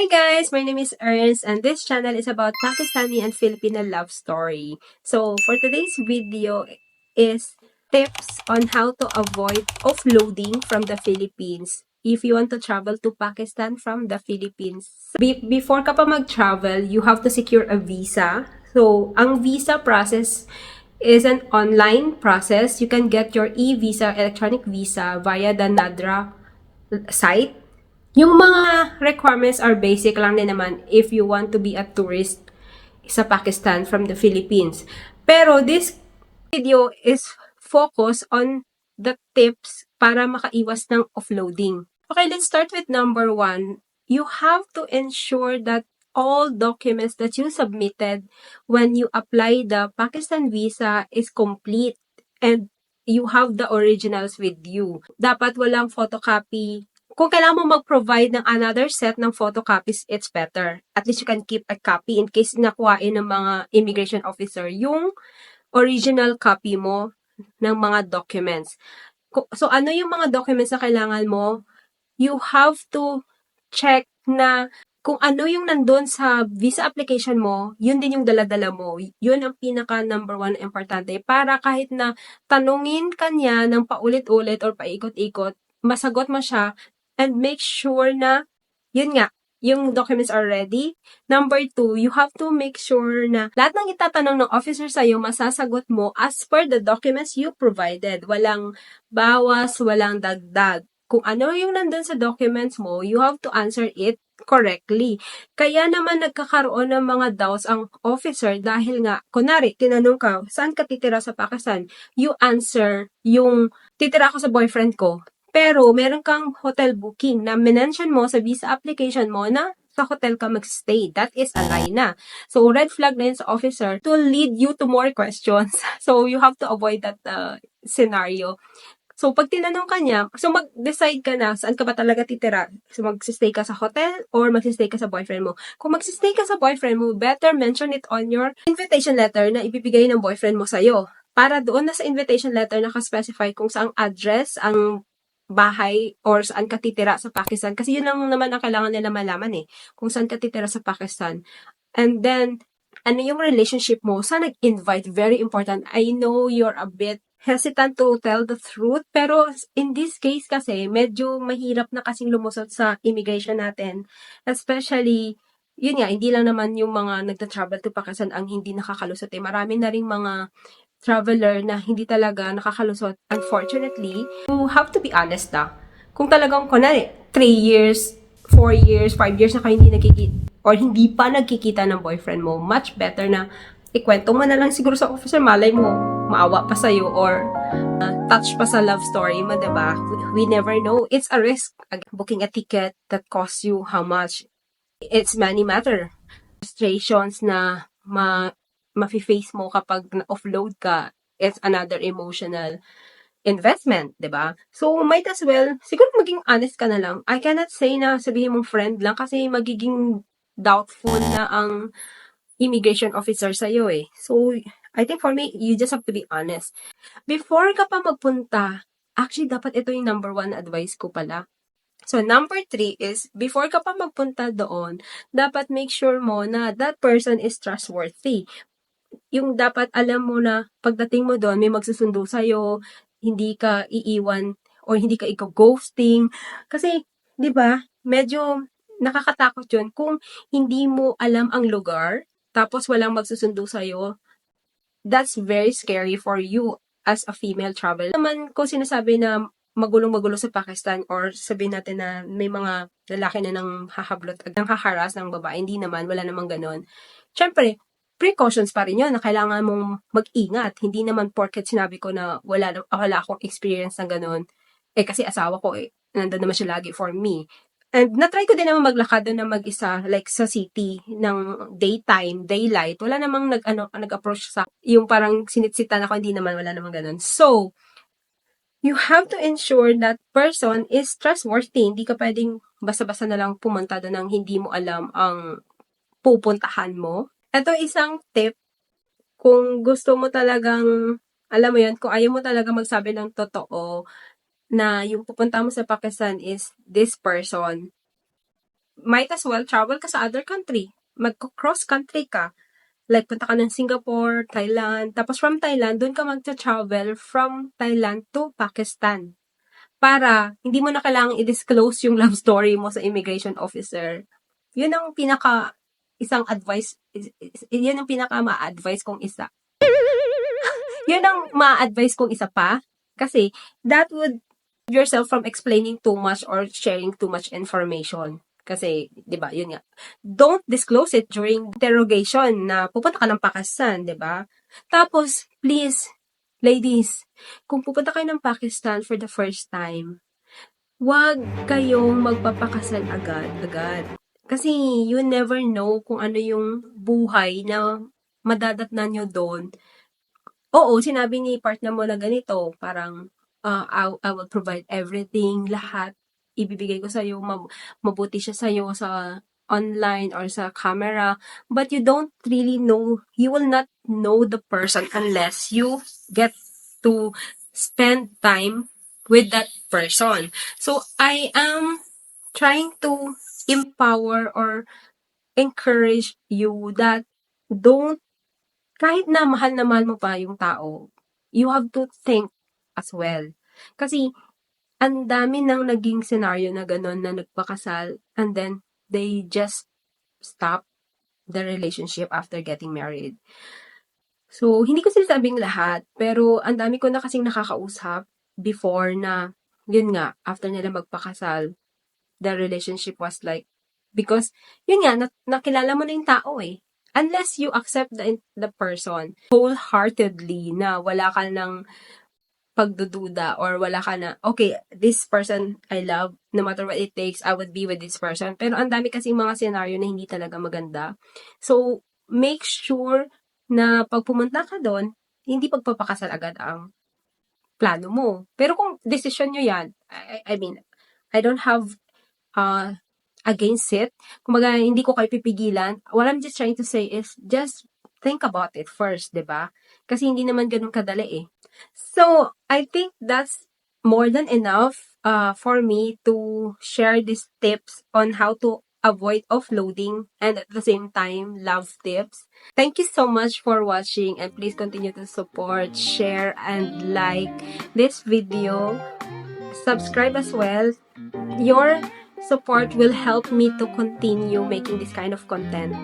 Hi guys, my name is Ernst and this channel is about Pakistani and Filipino love story. So for today's video is tips on how to avoid offloading from the Philippines if you want to travel to Pakistan from the Philippines. Before ka pa mag-travel, you have to secure a visa. So ang visa process is an online process. You can get your e-visa, electronic visa via the NADRA site. Yung mga requirements are basic lang din naman if you want to be a tourist sa Pakistan from the Philippines. Pero this video is focused on the tips para makaiwas ng offloading. Okay, let's start with number 1. You have to ensure that all documents that you submitted when you apply the Pakistan visa is complete and you have the originals with you. Dapat walang photocopy. Kung kailangan mo mag-provide ng another set ng photocopies, it's better. At least you can keep a copy in case nakuhain ng mga immigration officer yung original copy mo ng mga documents. So, ano yung mga documents na kailangan mo? You have to check na kung ano yung nandun sa visa application mo, yun din yung dala-dala mo. Yun ang pinaka number 1 na importante. Para kahit na tanungin ka niya ng paulit-ulit or paikot-ikot, masagot mo siya and make sure na, yun nga, yung documents are ready. Number 2, you have to make sure na lahat ng itatanong ng officer sa'yo, masasagot mo as per the documents you provided. Walang bawas, walang dagdag. Kung ano yung nandun sa documents mo, you have to answer it correctly. Kaya naman nagkakaroon ng mga doubts ang officer dahil nga, kunwari, tinanong ka, saan ka titira sa Pakistan? You answer yung, titira ako sa boyfriend ko. Pero, meron kang hotel booking na mention mo sa visa application mo na sa hotel ka mag-stay. That is a lie na. So, red flag na yun sa officer to lead you to more questions. So, you have to avoid that scenario. So, pag tinanong ka niya, so mag-decide ka na saan ka ba talaga titira. So, mag-stay ka sa hotel or mag-stay ka sa boyfriend mo. Kung mag-stay ka sa boyfriend mo, better mention it on your invitation letter na ibibigay ng boyfriend mo sa'yo. Para doon na sa invitation letter naka-specify kung saang address ang bahay or saan ka titira sa Pakistan. Kasi yun lang naman ang kailangan nila malaman eh. Kung saan ka titira sa Pakistan. And then, ano yung relationship mo? Saan nag-invite? Very important. I know you're a bit hesitant to tell the truth. Pero in this case kasi, medyo mahirap na kasing lumusot sa immigration natin. Especially, yun nga, hindi lang naman yung mga nagta-travel to Pakistan ang hindi nakakalusot eh. Marami na ring mga traveler na hindi talaga nakakalusot. Unfortunately, you have to be honest na. Kung talagang, kunwari, 3 years, 4 years, 5 years na kayo hindi nagkikita or hindi pa nagkikita ng boyfriend mo, much better na ikwento mo na lang siguro sa officer, malay mo, maawa pa sa'yo or touch pa sa love story mo, diba? We never know. It's a risk. Booking a ticket that costs you how much? It's money matter. Frustrations na ma-face mo kapag na-offload ka, it's another emotional investment, di ba? So, might as well, siguro maging honest ka na lang. I cannot say na sabihin mong friend lang kasi magiging doubtful na ang immigration officer sa'yo eh. So, I think for me, you just have to be honest. Before ka pa magpunta, actually, dapat ito yung number 1 advice ko pala. So, number 3 is, before ka pa magpunta doon, dapat make sure mo na that person is trustworthy. Yung dapat alam mo na pagdating mo doon, may magsusundo sa'yo, hindi ka iiwan or hindi ka ghosting. Kasi, di ba, medyo nakakatakot yun kung hindi mo alam ang lugar, tapos walang magsusundo sa'yo. That's very scary for you as a female traveler. Naman ko sinasabi na magulong-magulo sa Pakistan or sabihin natin na may mga lalaki na nang hahablot, nang haharas ng babae. Hindi naman, wala namang ganon. Siyempre, precautions pa rin yun na kailangan mong mag-ingat. Hindi naman porket sinabi ko na wala akong experience ng ganon. Eh kasi asawa ko eh, nandun naman siya lagi for me. And na-try ko din naman maglakad doon na mag-isa, like sa city, ng daytime, daylight. Wala namang nag-approach sa, yung parang sinitsitan ako, hindi naman, wala namang ganon. So, you have to ensure that person is trustworthy. Hindi ka pwedeng basta-basta na lang pumunta doon nang hindi mo alam ang pupuntahan mo. Ito isang tip, kung gusto mo talagang, alam mo yun, kung ayaw mo talaga magsabi ng totoo, na yung pupunta mo sa Pakistan is this person, might as well travel ka sa other country. Mag-cross country ka. Like, punta ka ng Singapore, Thailand. Tapos from Thailand, doon ka mag-travel from Thailand to Pakistan. Para hindi mo na kailangang i-disclose yung love story mo sa immigration officer. Yun ang isang advice, yun ang ma-advise kong isa. Yun ang ma-advise kong isa pa. Kasi, that would yourself from explaining too much or sharing too much information. Kasi, di ba, yun nga. Don't disclose it during interrogation na pupunta ka ng Pakistan, di ba? Tapos, please, ladies, kung pupunta kayo ng Pakistan for the first time, huwag kayong magpapakasal agad-agad. Kasi you never know kung ano yung buhay na madadatnan nyo doon. Oo, sinabi ni partner mo na ganito, parang, I will provide everything, lahat, ibibigay ko sa'yo, mabuti siya sa'yo sa online or sa camera, but you don't really know, you will not know the person unless you get to spend time with that person. So, I am trying to empower or encourage you that don't kahit na mahal mo pa yung tao, you have to think as well. Kasi, ang dami nang naging scenario na gano'n na nagpakasal and then they just stop the relationship after getting married. So, hindi ko sinasabing lahat, pero ang dami ko na kasing nakakausap before na, yun nga, after nila magpakasal, the relationship was like, because, yun nga, nakilala mo na yung tao eh. Unless you accept the person wholeheartedly na wala ka ng pagdududa or wala ka na, okay, this person I love, no matter what it takes, I would be with this person. Pero ang dami kasing mga scenario na hindi talaga maganda. So, make sure na pag pumunta ka doon, hindi pagpapakasal agad ang plano mo. Pero kung decision nyo yan, I mean, I don't have against it. Kumbaga, hindi ko kayo pipigilan. What I'm just trying to say is, just think about it first, diba? Kasi hindi naman ganun kadali eh. So, I think that's more than enough for me to share these tips on how to avoid offloading and at the same time, love tips. Thank you so much for watching and please continue to support, share, and like this video. Subscribe as well. Your support will help me to continue making this kind of content.